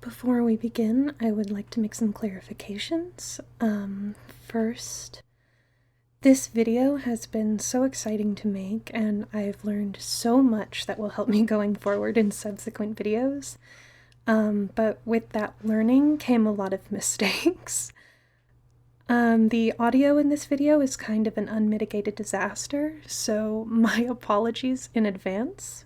Before we begin, I would like to make some clarifications. First, this video has been so exciting to make, and I've learned so much that will help me going forward in subsequent videos. But with that learning came a lot of mistakes. The audio in this video is kind of an unmitigated disaster, so my apologies in advance.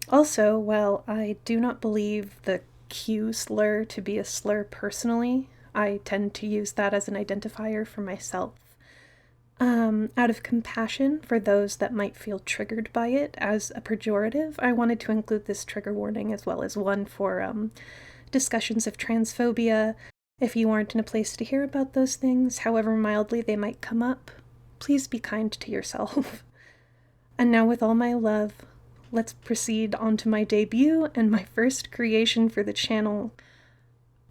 Also, while I do not believe the Q slur to be a slur personally, I tend to use that as an identifier for myself. Out of compassion for those that might feel triggered by it as a pejorative, I wanted to include this trigger warning as well as one for discussions of transphobia. If you aren't in a place to hear about those things, however mildly they might come up, please be kind to yourself. And now, with all my love, let's proceed on to my debut and my first creation for the channel,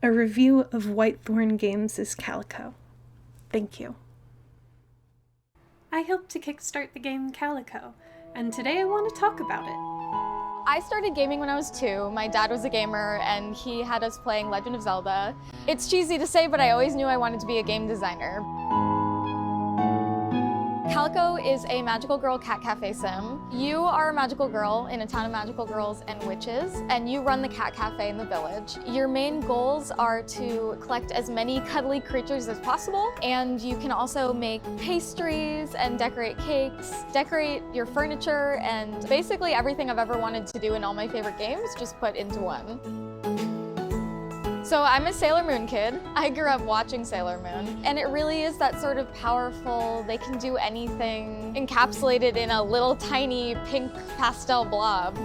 a review of Whitethorn Games' Calico. Thank you. I helped to kickstart the game Calico, and today I want to talk about it. I started gaming when I was 2. My dad was a gamer and he had us playing Legend of Zelda. It's cheesy to say, but I always knew I wanted to be a game designer. Calico is a magical girl cat cafe sim. You are a magical girl in a town of magical girls and witches, and you run the cat cafe in the village. Your main goals are to collect as many cuddly creatures as possible, and you can also make pastries and decorate cakes, decorate your furniture, and basically everything I've ever wanted to do in all my favorite games, just put into one. So I'm a Sailor Moon kid. I grew up watching Sailor Moon, and it really is that sort of powerful, they can do anything, encapsulated in a little tiny pink pastel blob.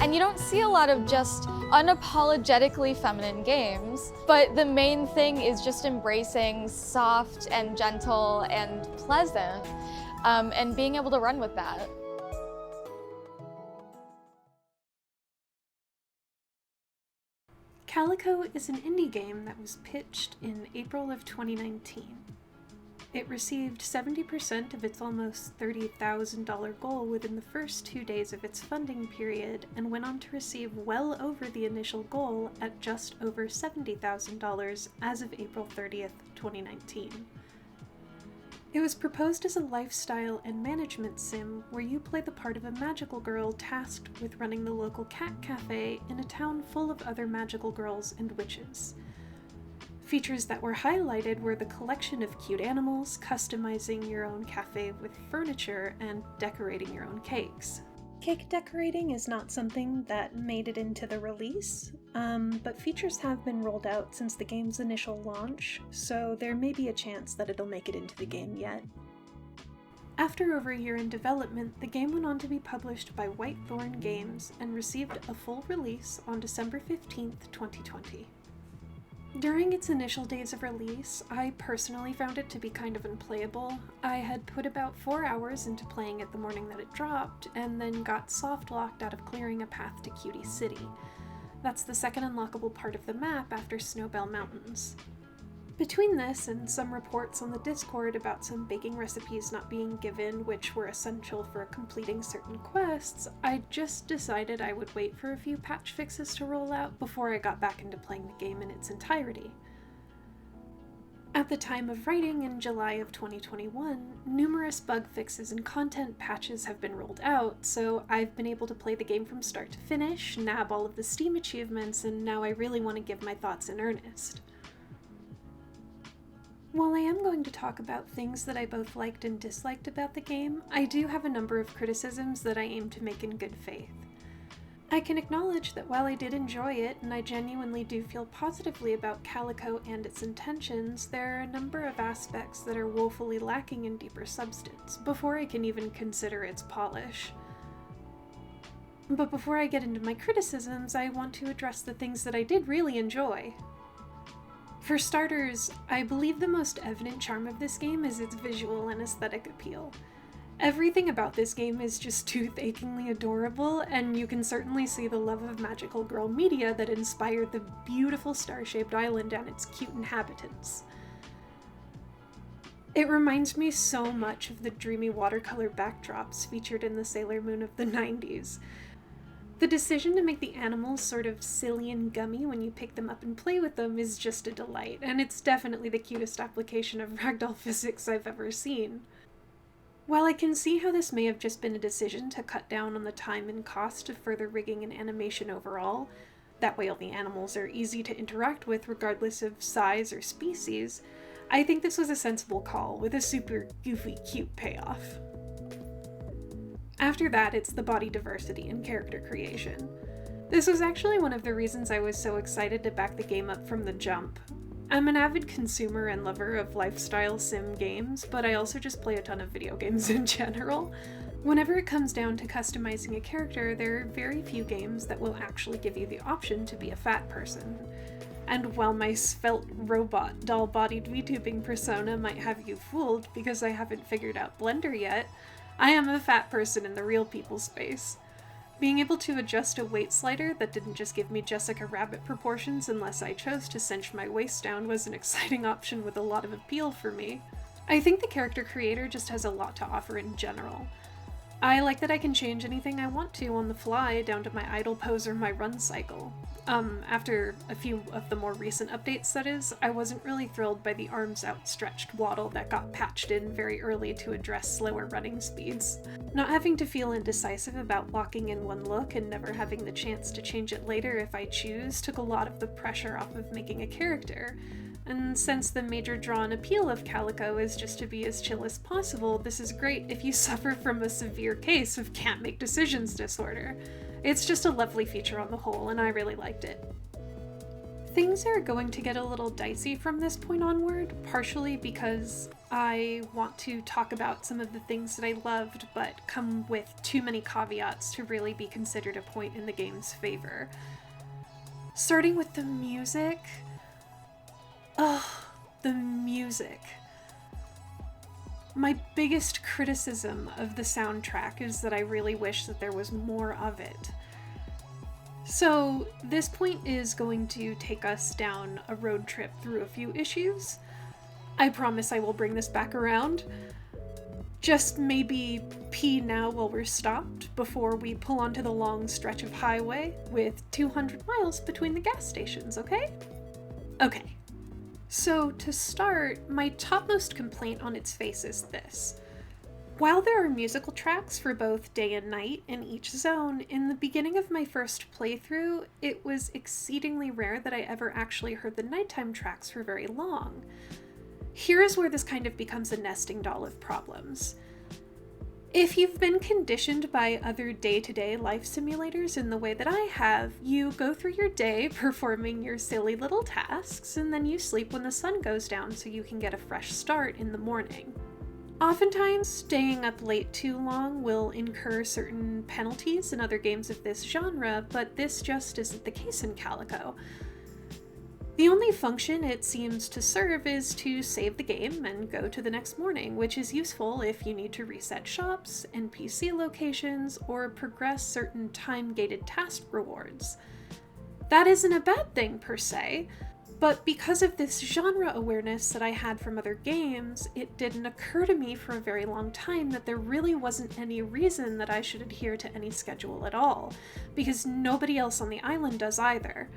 And you don't see a lot of just unapologetically feminine games, but the main thing is just embracing soft and gentle and pleasant, and being able to run with that. Calico is an indie game that was pitched in April of 2019. It received 70% of its almost $30,000 goal within the first 2 days of its funding period, and went on to receive well over the initial goal at just over $70,000 as of April 30th, 2019. It was proposed as a lifestyle and management sim where you play the part of a magical girl tasked with running the local cat cafe in a town full of other magical girls and witches. Features that were highlighted were the collection of cute animals, customizing your own cafe with furniture, and decorating your own cakes. Cake decorating is not something that made it into the release, but features have been rolled out since the game's initial launch, so there may be a chance that it'll make it into the game yet. After over a year in development, the game went on to be published by Whitethorn Games and received a full release on December 15th, 2020. During its initial days of release, I personally found it to be kind of unplayable. I had put about 4 hours into playing it the morning that it dropped, and then got soft-locked out of clearing a path to Cutie City. That's the second unlockable part of the map after Snowbell Mountains. Between this and some reports on the Discord about some baking recipes not being given which were essential for completing certain quests, I just decided I would wait for a few patch fixes to roll out before I got back into playing the game in its entirety. At the time of writing in July of 2021, numerous bug fixes and content patches have been rolled out, so I've been able to play the game from start to finish, nab all of the Steam achievements, and now I really want to give my thoughts in earnest. While I am going to talk about things that I both liked and disliked about the game, I do have a number of criticisms that I aim to make in good faith. I can acknowledge that while I did enjoy it, and I genuinely do feel positively about Calico and its intentions, there are a number of aspects that are woefully lacking in deeper substance, before I can even consider its polish. But before I get into my criticisms, I want to address the things that I did really enjoy. For starters, I believe the most evident charm of this game is its visual and aesthetic appeal. Everything about this game is just tooth-achingly adorable, and you can certainly see the love of magical girl media that inspired the beautiful star-shaped island and its cute inhabitants. It reminds me so much of the dreamy watercolor backdrops featured in the Sailor Moon of the 90s. The decision to make the animals sort of silly and gummy when you pick them up and play with them is just a delight, and it's definitely the cutest application of ragdoll physics I've ever seen. While I can see how this may have just been a decision to cut down on the time and cost of further rigging and animation overall, that way all the animals are easy to interact with regardless of size or species, I think this was a sensible call with a super goofy cute payoff. After that, it's the body diversity and character creation. This was actually one of the reasons I was so excited to back the game up from the jump. I'm an avid consumer and lover of lifestyle sim games, but I also just play a ton of video games in general. Whenever it comes down to customizing a character, there are very few games that will actually give you the option to be a fat person. And while my svelte robot doll-bodied VTubing persona might have you fooled because I haven't figured out Blender yet, I am a fat person in the real people space. Being able to adjust a weight slider that didn't just give me Jessica Rabbit proportions unless I chose to cinch my waist down was an exciting option with a lot of appeal for me. I think the character creator just has a lot to offer in general. I like that I can change anything I want to on the fly down to my idle pose or my run cycle. After a few of the more recent updates, that is, I wasn't really thrilled by the arms outstretched waddle that got patched in very early to address slower running speeds. Not having to feel indecisive about locking in one look and never having the chance to change it later if I choose took a lot of the pressure off of making a character. And since the major draw and appeal of Calico is just to be as chill as possible, this is great if you suffer from a severe case of can't make decisions disorder. It's just a lovely feature on the whole, and I really liked it. Things are going to get a little dicey from this point onward, partially because I want to talk about some of the things that I loved, but come with too many caveats to really be considered a point in the game's favor. Starting with the music. The music. My biggest criticism of the soundtrack is that I really wish that there was more of it. So, this point is going to take us down a road trip through a few issues. I promise I will bring this back around. Just maybe pee now while we're stopped before we pull onto the long stretch of highway with 200 miles between the gas stations, okay? Okay. So, to start, my topmost complaint on its face is this. While there are musical tracks for both day and night in each zone, in the beginning of my first playthrough, it was exceedingly rare that I ever actually heard the nighttime tracks for very long. Here is where this kind of becomes a nesting doll of problems. If you've been conditioned by other day-to-day life simulators in the way that I have, you go through your day performing your silly little tasks, and then you sleep when the sun goes down so you can get a fresh start in the morning. Oftentimes, staying up late too long will incur certain penalties in other games of this genre, but this just isn't the case in Calico. The only function it seems to serve is to save the game and go to the next morning, which is useful if you need to reset shops, NPC locations, or progress certain time-gated task rewards. That isn't a bad thing per se, but because of this genre awareness that I had from other games, it didn't occur to me for a very long time that there really wasn't any reason that I should adhere to any schedule at all, because nobody else on the island does either.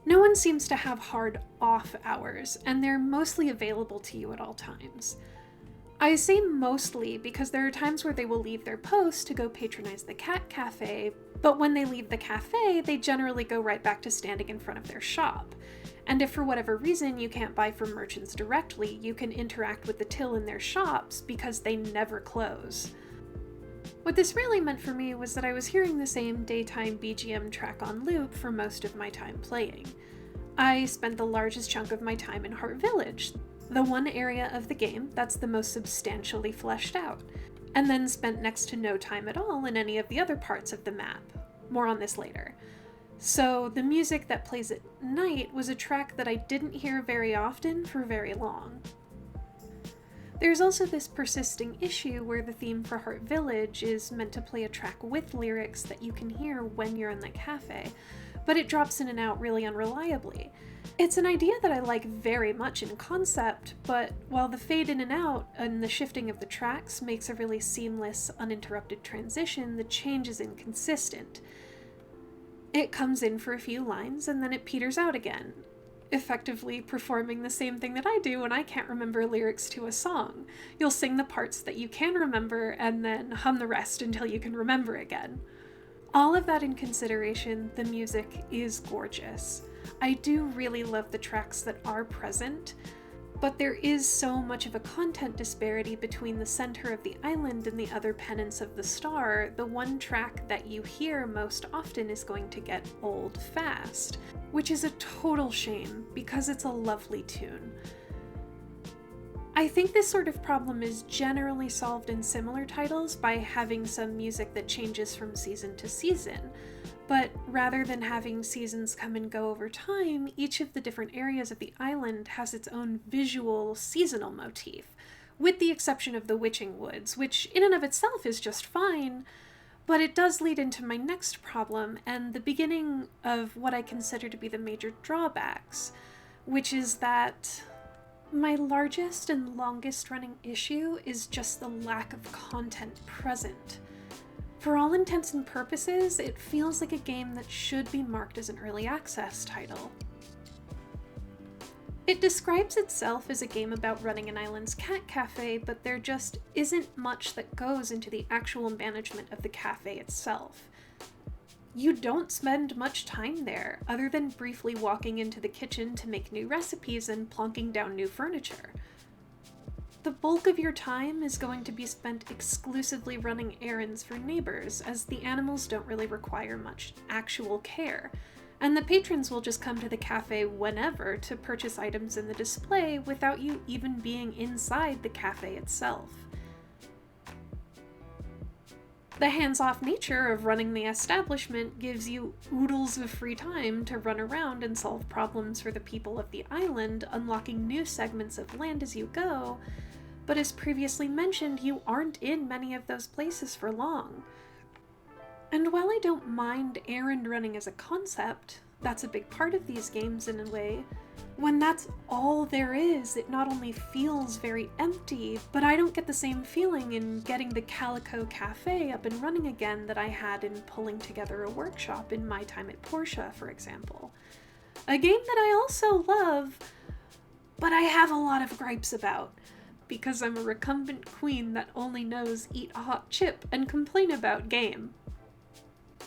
No one seems to have hard off hours, and they're mostly available to you at all times. I say mostly because there are times where they will leave their post to go patronize the cat cafe, but when they leave the cafe, they generally go right back to standing in front of their shop. And if for whatever reason you can't buy from merchants directly, you can interact with the till in their shops because they never close. What this really meant for me was that I was hearing the same daytime BGM track on loop for most of my time playing. I spent the largest chunk of my time in Heart Village, the one area of the game that's the most substantially fleshed out, and then spent next to no time at all in any of the other parts of the map. More on this later. So the music that plays at night was a track that I didn't hear very often for very long. There's also this persisting issue where the theme for Heart Village is meant to play a track with lyrics that you can hear when you're in the cafe, but it drops in and out really unreliably. It's an idea that I like very much in concept, but while the fade in and out and the shifting of the tracks makes a really seamless, uninterrupted transition, the change is inconsistent. It comes in for a few lines and then it peters out again, effectively performing the same thing that I do when I can't remember lyrics to a song. You'll sing the parts that you can remember and then hum the rest until you can remember again. All of that in consideration, the music is gorgeous. I do really love the tracks that are present, but there is so much of a content disparity between the center of the island and the other pennants of the star. The one track that you hear most often is going to get old fast, which is a total shame because it's a lovely tune. I think this sort of problem is generally solved in similar titles by having some music that changes from season to season. But rather than having seasons come and go over time, each of the different areas of the island has its own visual seasonal motif, with the exception of the Witching Woods, which in and of itself is just fine, but it does lead into my next problem and the beginning of what I consider to be the major drawbacks, which is that my largest and longest running issue is just the lack of content present. For all intents and purposes, it feels like a game that should be marked as an early access title. It describes itself as a game about running an island's cat cafe, but there just isn't much that goes into the actual management of the cafe itself. You don't spend much time there, other than briefly walking into the kitchen to make new recipes and plonking down new furniture. The bulk of your time is going to be spent exclusively running errands for neighbors, as the animals don't really require much actual care, and the patrons will just come to the cafe whenever to purchase items in the display without you even being inside the cafe itself. The hands-off nature of running the establishment gives you oodles of free time to run around and solve problems for the people of the island, unlocking new segments of land as you go, but as previously mentioned, you aren't in many of those places for long. And while I don't mind errand running as a concept, that's a big part of these games in a way, when that's all there is, it not only feels very empty, but I don't get the same feeling in getting the Calico cafe up and running again that I had in pulling together a workshop in my time at Portia, for example. A game that I also love, but I have a lot of gripes about, because I'm a recumbent queen that only knows eat a hot chip and complain about game.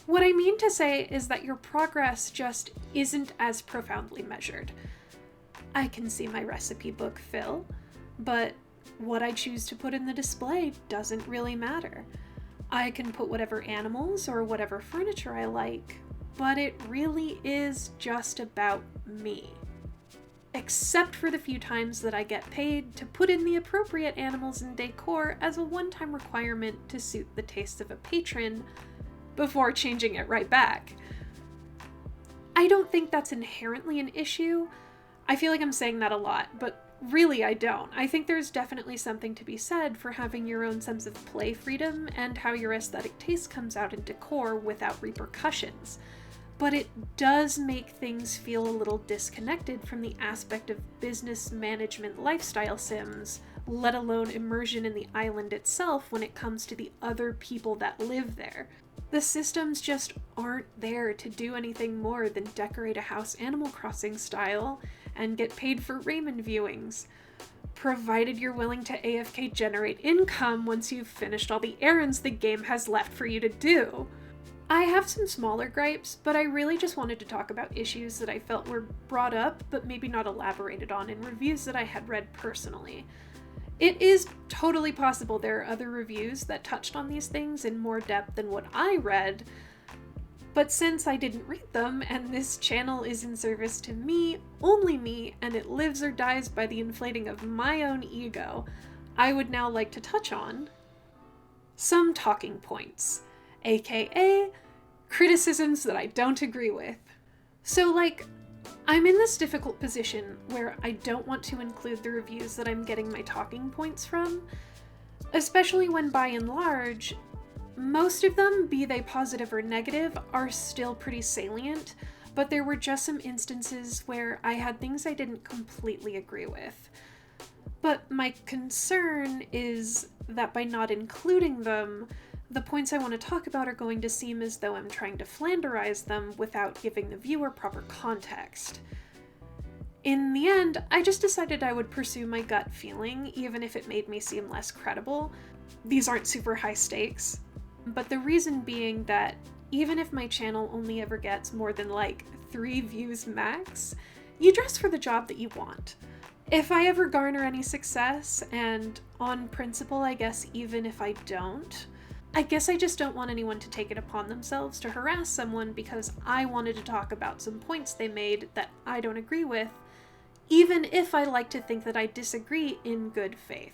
What I mean to say is that your progress just isn't as profoundly measured. I can see my recipe book fill, but what I choose to put in the display doesn't really matter. I can put whatever animals or whatever furniture I like, but it really is just about me. Except for the few times that I get paid to put in the appropriate animals and decor as a one-time requirement to suit the taste of a patron, before changing it right back. I don't think that's inherently an issue. I feel like I'm saying that a lot, but really I don't. I think there's definitely something to be said for having your own sense of play freedom and how your aesthetic taste comes out in decor without repercussions. But it does make things feel a little disconnected from the aspect of business management lifestyle sims, let alone immersion in the island itself when it comes to the other people that live there. The systems just aren't there to do anything more than decorate a house Animal Crossing style and get paid for Raymond viewings, provided you're willing to AFK generate income once you've finished all the errands the game has left for you to do. I have some smaller gripes, but I really just wanted to talk about issues that I felt were brought up but maybe not elaborated on in reviews that I had read personally. It is totally possible there are other reviews that touched on these things in more depth than what I read, but since I didn't read them and this channel is in service to me, only me, and it lives or dies by the inflating of my own ego, I would now like to touch on some talking points, aka criticisms that I don't agree with. So I'm in this difficult position where I don't want to include the reviews that I'm getting my talking points from, especially when by and large, most of them, be they positive or negative, are still pretty salient, but there were just some instances where I had things I didn't completely agree with. But my concern is that by not including them, the points I want to talk about are going to seem as though I'm trying to Flanderize them without giving the viewer proper context. In the end, I just decided I would pursue my gut feeling, even if it made me seem less credible. These aren't super high stakes, but the reason being that even if my channel only ever gets more than like 3 views max, you dress for the job that you want. If I ever garner any success, and on principle I guess even if I don't, I guess I just don't want anyone to take it upon themselves to harass someone because I wanted to talk about some points they made that I don't agree with, even if I like to think that I disagree in good faith.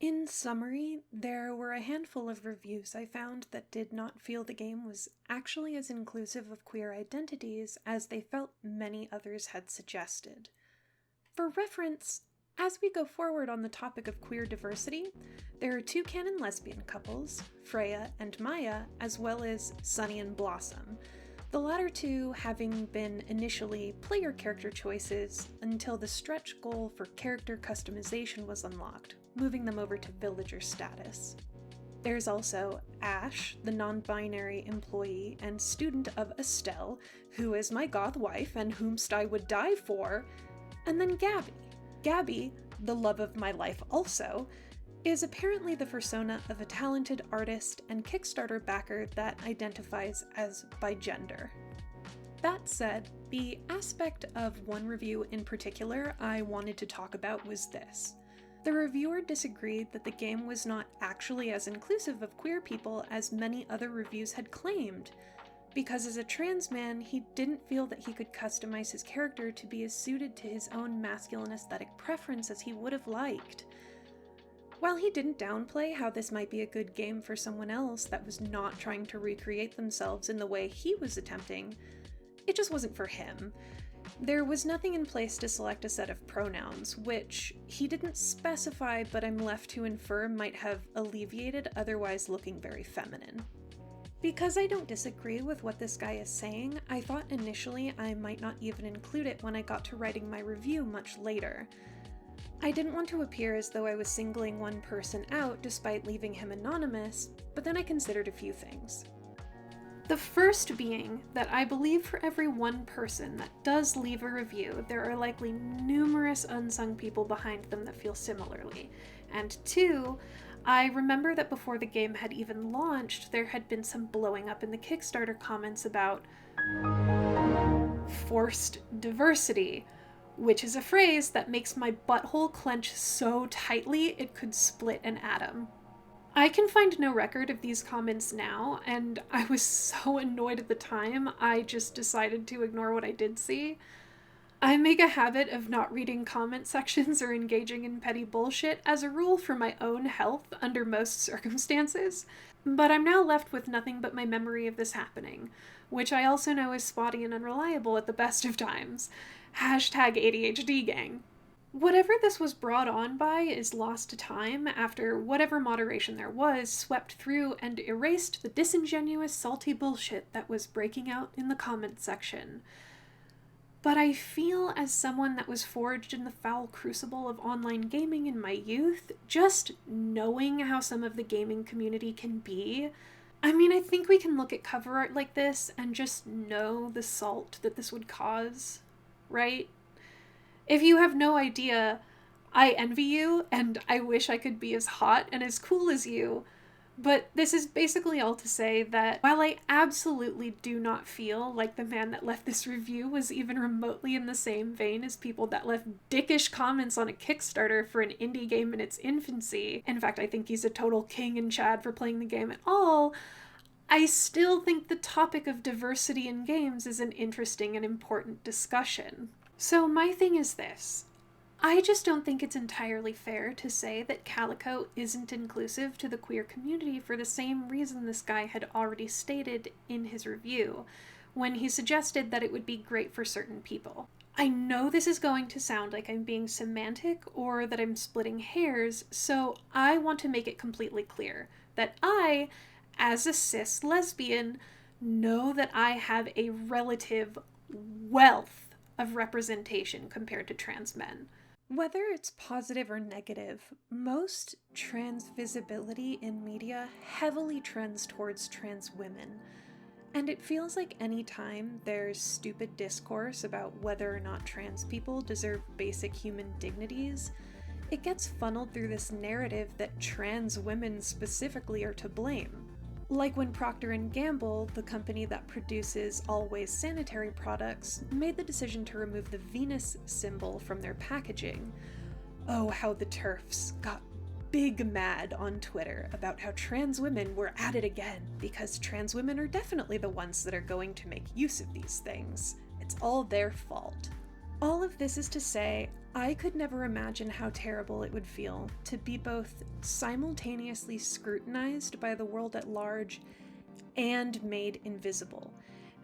In summary, there were a handful of reviews I found that did not feel the game was actually as inclusive of queer identities as they felt many others had suggested. For reference, as we go forward on the topic of queer diversity, there are 2 canon lesbian couples, Freya and Maya, as well as Sunny and Blossom, the latter 2 having been initially player character choices until the stretch goal for character customization was unlocked, moving them over to villager status. There's also Ash, the non-binary employee and student of Estelle, who is my goth wife and whomst I would die for, and then Gabby. Gabby, the love of my life also, is apparently the persona of a talented artist and Kickstarter backer that identifies as bigender. That said, the aspect of one review in particular I wanted to talk about was this. The reviewer disagreed that the game was not actually as inclusive of queer people as many other reviews had claimed, because as a trans man, he didn't feel that he could customize his character to be as suited to his own masculine aesthetic preference as he would have liked. While he didn't downplay how this might be a good game for someone else that was not trying to recreate themselves in the way he was attempting, it just wasn't for him. There was nothing in place to select a set of pronouns, which he didn't specify, but I'm left to infer might have alleviated otherwise looking very feminine. Because I don't disagree with what this guy is saying, I thought initially I might not even include it when I got to writing my review much later. I didn't want to appear as though I was singling one person out despite leaving him anonymous, but then I considered a few things. The first being that I believe for every one person that does leave a review, there are likely numerous unsung people behind them that feel similarly. And 2, I remember that before the game had even launched, there had been some blowing up in the Kickstarter comments about forced diversity, which is a phrase that makes my butthole clench so tightly it could split an atom. I can find no record of these comments now, and I was so annoyed at the time, I just decided to ignore what I did see. I make a habit of not reading comment sections or engaging in petty bullshit as a rule for my own health under most circumstances, but I'm now left with nothing but my memory of this happening, which I also know is spotty and unreliable at the best of times. Hashtag ADHD gang. Whatever this was brought on by is lost to time after whatever moderation there was swept through and erased the disingenuous, salty bullshit that was breaking out in the comment section. But I feel, as someone that was forged in the foul crucible of online gaming in my youth, just knowing how some of the gaming community can be, I think we can look at cover art like this and just know the salt that this would cause, right? If you have no idea, I envy you, and I wish I could be as hot and as cool as you. But this is basically all to say that while I absolutely do not feel like the man that left this review was even remotely in the same vein as people that left dickish comments on a Kickstarter for an indie game in its infancy, in fact I think he's a total king in Chad for playing the game at all, I still think the topic of diversity in games is an interesting and important discussion. So my thing is this. I just don't think it's entirely fair to say that Calico isn't inclusive to the queer community for the same reason this guy had already stated in his review, when he suggested that it would be great for certain people. I know this is going to sound like I'm being semantic or that I'm splitting hairs, so I want to make it completely clear that I, as a cis lesbian, know that I have a relative wealth of representation compared to trans men. Whether it's positive or negative, most trans visibility in media heavily trends towards trans women. And it feels like any time there's stupid discourse about whether or not trans people deserve basic human dignities, it gets funneled through this narrative that trans women specifically are to blame. Like when Procter & Gamble, the company that produces Always sanitary products, made the decision to remove the Venus symbol from their packaging. Oh, how the TERFs got big mad on Twitter about how trans women were at it again, because trans women are definitely the ones that are going to make use of these things. It's all their fault. All of this is to say, I could never imagine how terrible it would feel to be both simultaneously scrutinized by the world at large and made invisible.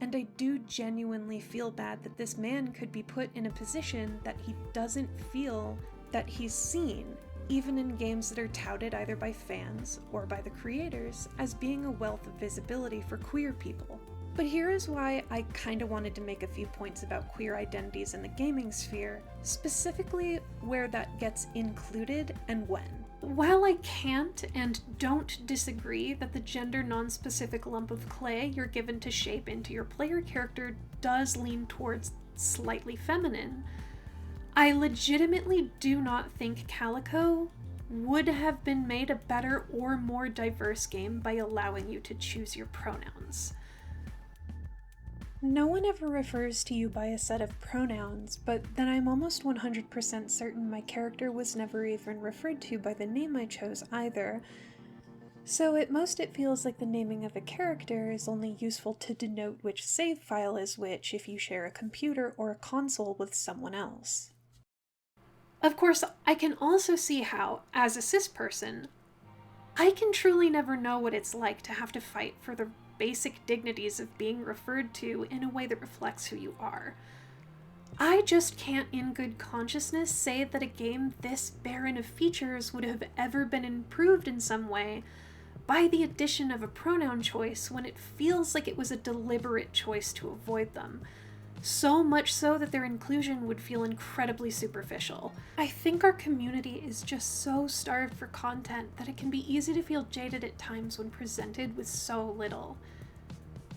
And I do genuinely feel bad that this man could be put in a position that he doesn't feel that he's seen, even in games that are touted either by fans or by the creators as being a wealth of visibility for queer people. But here is why I kinda wanted to make a few points about queer identities in the gaming sphere, specifically where that gets included and when. While I can't and don't disagree that the gender non-specific lump of clay you're given to shape into your player character does lean towards slightly feminine, I legitimately do not think Calico would have been made a better or more diverse game by allowing you to choose your pronouns. No one ever refers to you by a set of pronouns, but then I'm almost 100% certain my character was never even referred to by the name I chose either. So at most it feels like the naming of a character is only useful to denote which save file is which if you share a computer or a console with someone else. Of course, I can also see how, as a cis person, I can truly never know what it's like to have to fight for the basic dignities of being referred to in a way that reflects who you are. I just can't in good consciousness say that a game this barren of features would have ever been improved in some way by the addition of a pronoun choice when it feels like it was a deliberate choice to avoid them. So much so that their inclusion would feel incredibly superficial. I think our community is just so starved for content that it can be easy to feel jaded at times when presented with so little.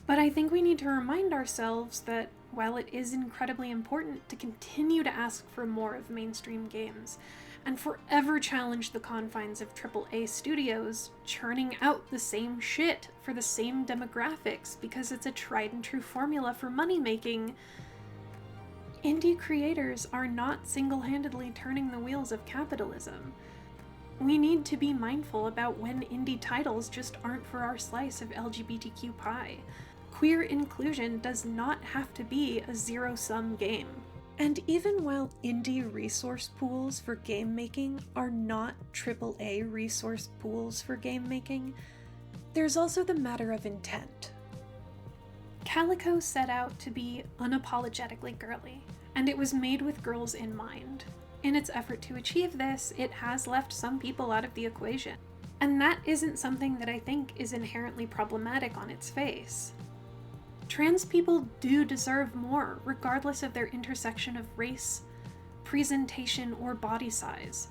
But I think we need to remind ourselves that while it is incredibly important to continue to ask for more of mainstream games, and forever challenge the confines of AAA studios, churning out the same shit for the same demographics because it's a tried and true formula for money making, indie creators are not single-handedly turning the wheels of capitalism. We need to be mindful about when indie titles just aren't for our slice of LGBTQ pie. Queer inclusion does not have to be a zero-sum game. And even while indie resource pools for game making are not AAA resource pools for game making, there's also the matter of intent. Calico set out to be unapologetically girly, and it was made with girls in mind. In its effort to achieve this, it has left some people out of the equation. And that isn't something that I think is inherently problematic on its face. Trans people do deserve more, regardless of their intersection of race, presentation, or body size.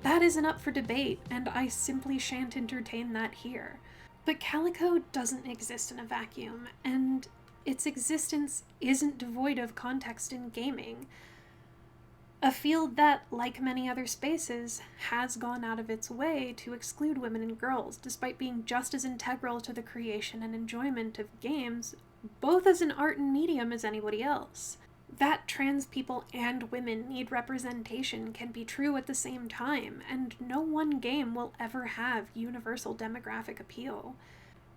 That isn't up for debate, and I simply shan't entertain that here. But Calico doesn't exist in a vacuum, and its existence isn't devoid of context in gaming. A field that, like many other spaces, has gone out of its way to exclude women and girls, despite being just as integral to the creation and enjoyment of games, both as an art and medium as anybody else. That trans people and women need representation can be true at the same time, and no one game will ever have universal demographic appeal.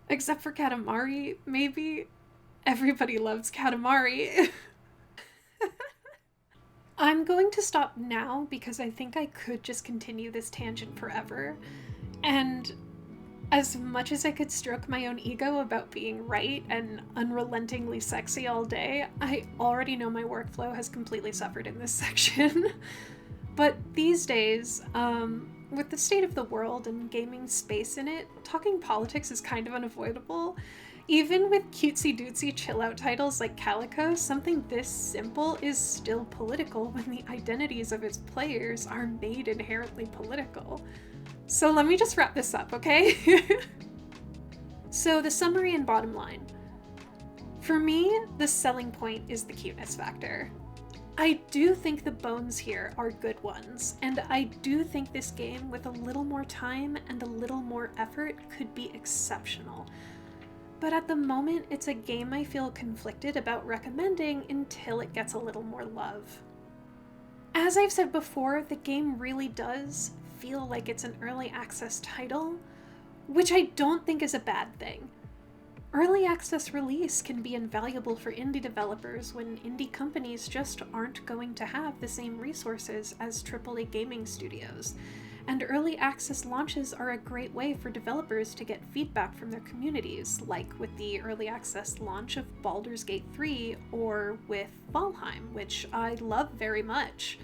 Except for Katamari, maybe. Everybody loves Katamari. I'm going to stop now because I think I could just continue this tangent forever. And as much as I could stroke my own ego about being right and unrelentingly sexy all day, I already know my workflow has completely suffered in this section. But these days, with the state of the world and gaming space in it, talking politics is kind of unavoidable. Even with cutesy-dootsy chill-out titles like Calico, something this simple is still political when the identities of its players are made inherently political. So let me just wrap this up, okay? So the summary and bottom line. For me, the selling point is the cuteness factor. I do think the bones here are good ones, and I do think this game, with a little more time and a little more effort, could be exceptional. But at the moment, it's a game I feel conflicted about recommending until it gets a little more love. As I've said before, the game really does feel like it's an early access title, which I don't think is a bad thing. Early access release can be invaluable for indie developers when indie companies just aren't going to have the same resources as AAA gaming studios. And early access launches are a great way for developers to get feedback from their communities, like with the early access launch of Baldur's Gate 3 or with Valheim, which I love very much.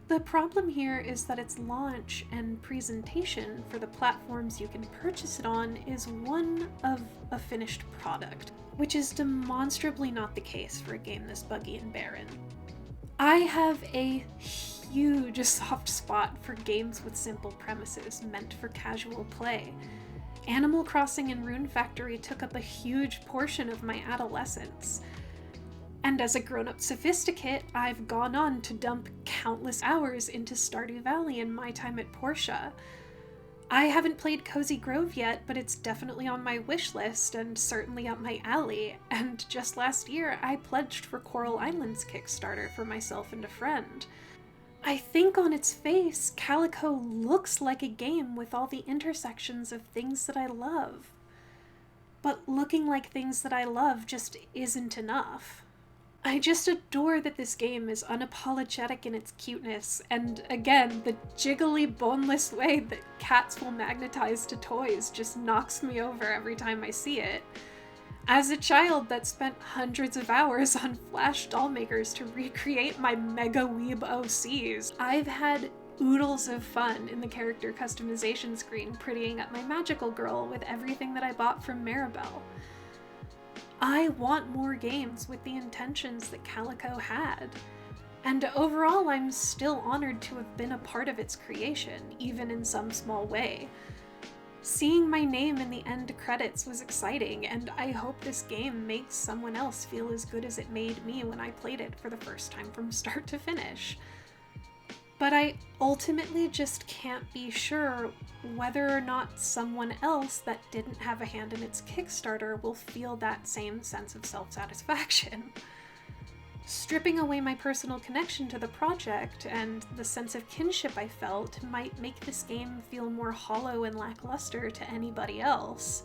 The problem here is that its launch and presentation for the platforms you can purchase it on is one of a finished product, which is demonstrably not the case for a game this buggy and barren. I have a huge soft spot for games with simple premises meant for casual play. Animal Crossing and Rune Factory took up a huge portion of my adolescence. And as a grown-up sophisticate, I've gone on to dump countless hours into Stardew Valley in my time at Portia. I haven't played Cozy Grove yet, but it's definitely on my wish list and certainly up my alley, and just last year I pledged for Coral Island's Kickstarter for myself and a friend. I think on its face, Calico looks like a game with all the intersections of things that I love. But looking like things that I love just isn't enough. I just adore that this game is unapologetic in its cuteness, and again, the jiggly, boneless way that cats will magnetize to toys just knocks me over every time I see it. As a child that spent hundreds of hours on Flash doll makers to recreate my mega weeb OCs, I've had oodles of fun in the character customization screen prettying up my magical girl with everything that I bought from Maribel. I want more games with the intentions that Calico had. And overall, I'm still honored to have been a part of its creation, even in some small way. Seeing my name in the end credits was exciting, and I hope this game makes someone else feel as good as it made me when I played it for the first time from start to finish. But I ultimately just can't be sure whether or not someone else that didn't have a hand in its Kickstarter will feel that same sense of self-satisfaction. Stripping away my personal connection to the project and the sense of kinship I felt might make this game feel more hollow and lackluster to anybody else.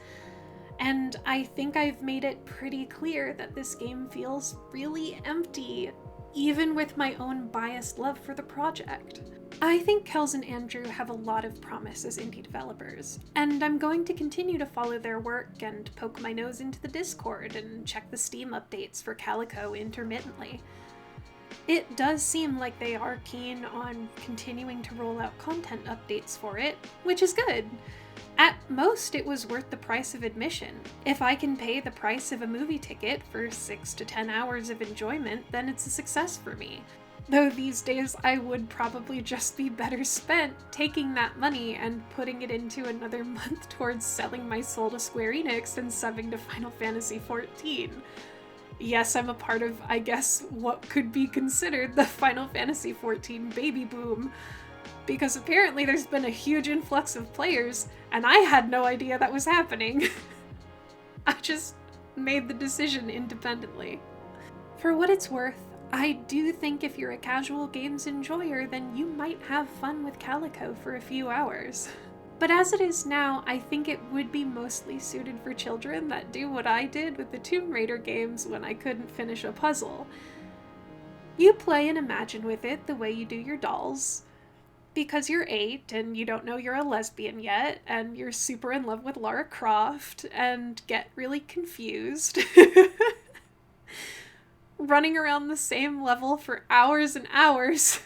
And I think I've made it pretty clear that this game feels really empty, even with my own biased love for the project. I think Kels and Andrew have a lot of promise as indie developers, and I'm going to continue to follow their work and poke my nose into the Discord and check the Steam updates for Calico intermittently. It does seem like they are keen on continuing to roll out content updates for it, which is good. At most, it was worth the price of admission. If I can pay the price of a movie ticket for 6 to 10 hours of enjoyment, then it's a success for me. Though these days I would probably just be better spent taking that money and putting it into another month towards selling my soul to Square Enix and subbing to Final Fantasy XIV. Yes, I'm a part of, I guess, what could be considered the Final Fantasy XIV baby boom. Because apparently there's been a huge influx of players, and I had no idea that was happening. I just made the decision independently. For what it's worth, I do think if you're a casual games enjoyer, then you might have fun with Calico for a few hours. But as it is now, I think it would be mostly suited for children that do what I did with the Tomb Raider games when I couldn't finish a puzzle. You play and imagine with it the way you do your dolls. Because you're 8 and you don't know you're a lesbian yet, and you're super in love with Lara Croft, and get really confused. Running around the same level for hours and hours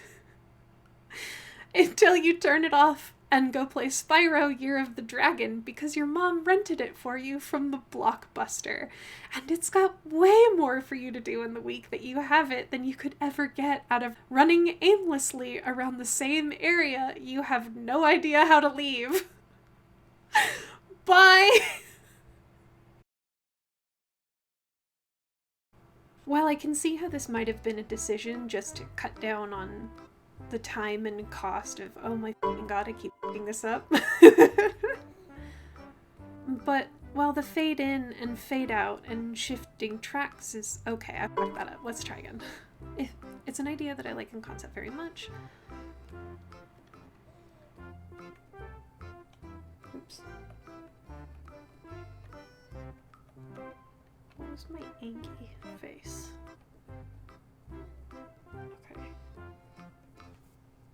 until you turn it off and go play Spyro Year of the Dragon because your mom rented it for you from the Blockbuster. And it's got way more for you to do in the week that you have it than you could ever get out of running aimlessly around the same area you have no idea how to leave. Bye! While I can see how this might have been a decision just to cut down on the time and cost of, oh my fucking god, I keep f***ing this up. But while the fade in and fade out and shifting tracks is okay, I fucked that up. Let's try again. It's an idea that I like in concept very much. Oops. Where's my Angie face? Okay.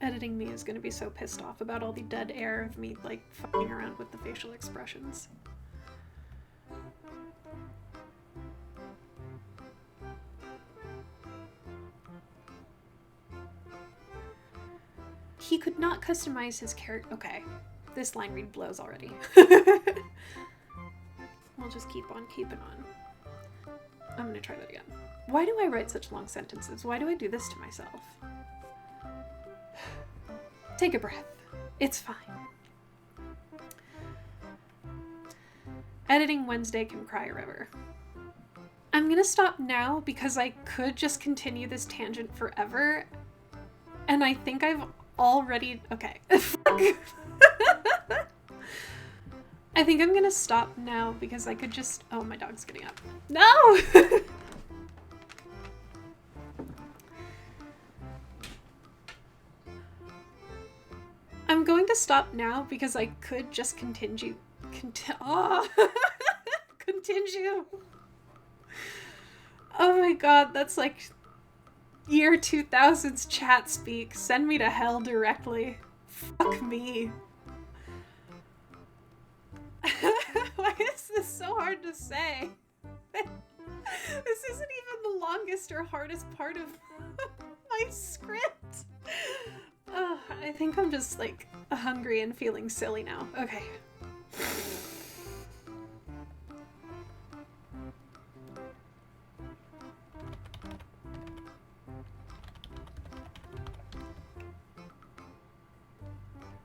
Editing me is going to be so pissed off about all the dead air of me, like, fucking around with the facial expressions. He could not customize his character. Okay, this line read blows already. We'll just keep on keeping on. I'm gonna try that again. Why do I write such long sentences? Why do I do this to myself? Take a breath. It's fine. Editing Wednesday can cry a river. I'm gonna stop now because I could just continue this tangent forever. And I think I've already... Okay. I think I'm gonna stop now because I could just... Oh, my dog's getting up. No! I'm going to stop now because I could just continue. Oh! Continue! Oh my god, that's like year 2000's chat speak. Send me to hell directly. Fuck me. Why is this so hard to say? This isn't even the longest or hardest part of my script. I think I'm just like hungry and feeling silly now. Okay.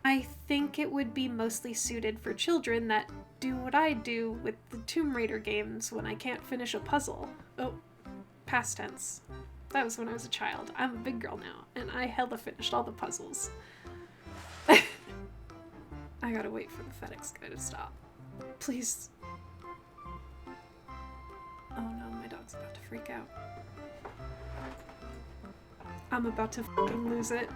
I think it would be mostly suited for children that do what I do with the Tomb Raider games when I can't finish a puzzle. Oh, past tense. That was when I was a child. I'm a big girl now, and I hella finished all the puzzles. I gotta wait for the FedEx guy to stop. Please. Oh no, my dog's about to freak out. I'm about to fucking lose it.